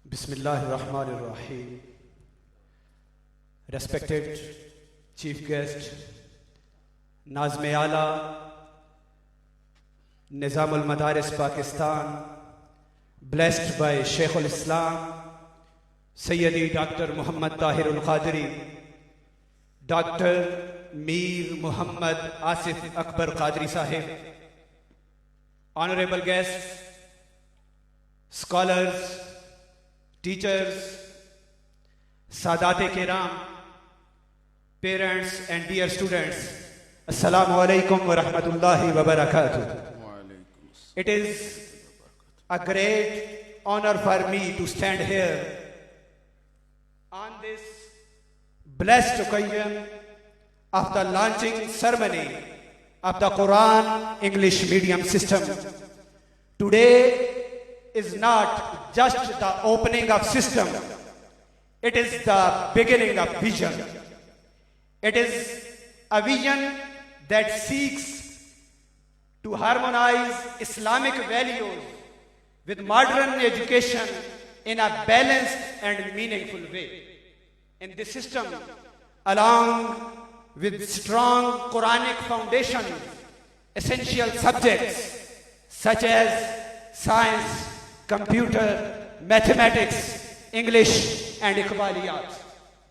Bismillahirrahmanirrahim. Respected Chief Guest, Nazme Ala, Nizamul Madaris Pakistan, blessed by Shaykh al-Islam, Sayyidi Dr. Muhammad Tahirul Qadri, Dr. Mir Muhammad Asif Akbar Qadri Sahib, honorable guests, scholars, teachers, Sadat-e Kiram, parents and dear students, Assalamu alaikum wa rahmatullahi wa barakatuh. It is a great honor for me to stand here on this blessed occasion of the launching ceremony of the Quran English medium system. Today is not just the opening of system, it is the beginning of vision. It is a vision that seeks to harmonize Islamic values with modern education in a balanced and meaningful way. In this system, along with strong Quranic foundations, essential subjects such as science, computer, mathematics, English, and Iqbaliyat.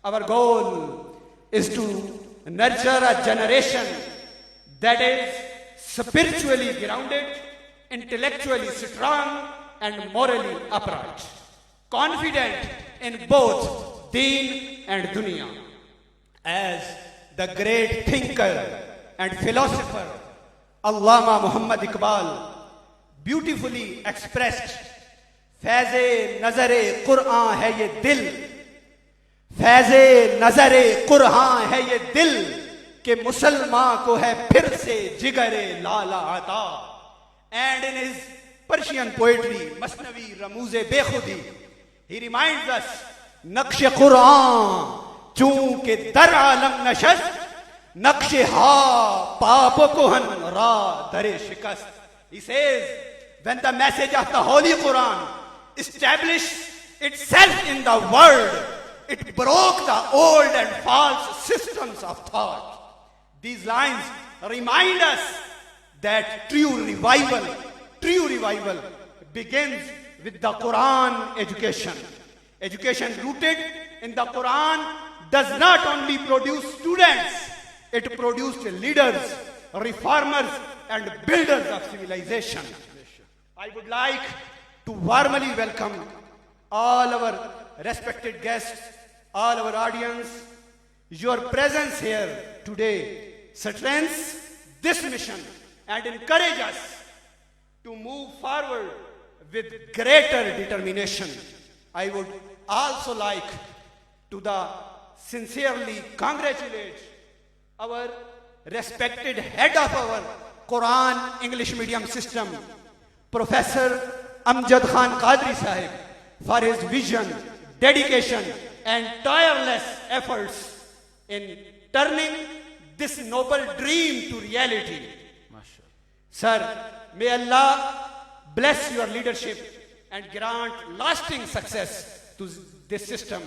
Our goal is to nurture a generation that is spiritually grounded, intellectually strong, and morally upright, confident in both deen and dunya. As the great thinker and philosopher Allama Muhammad Iqbal beautifully expressed, फैज़े नज़रे कुरआन है ये दिल, फैज़े नज़रे कुरआन है ये दिल कि मुसलमान को है फिर से जिगरे लाला आता. And in his Persian poetry, Masnavi Ramooze Bekhudi, he reminds us, नक्श कुरआन चूंकि दर आलम नशस्त, नक्श हा पाप कोहन रा दरे शिकस्त. He says, when the message of the Holy Quran established itself in the world, it broke the old and false systems of thought. These lines remind us that true revival begins with the Quran education. Education rooted in the Quran does not only produce students, it produced leaders, reformers, and builders of civilization. I would like to warmly welcome all our respected guests, all our audience. Your presence here today strengthens this mission and encourages us to move forward with greater determination. I would also like to sincerely congratulate our respected head of our Quran English medium system, Professor Amjad Khan Qadri Sahib, for his vision, dedication, and tireless efforts in turning this noble dream to reality. Sir, may Allah bless your leadership and grant lasting success to this system.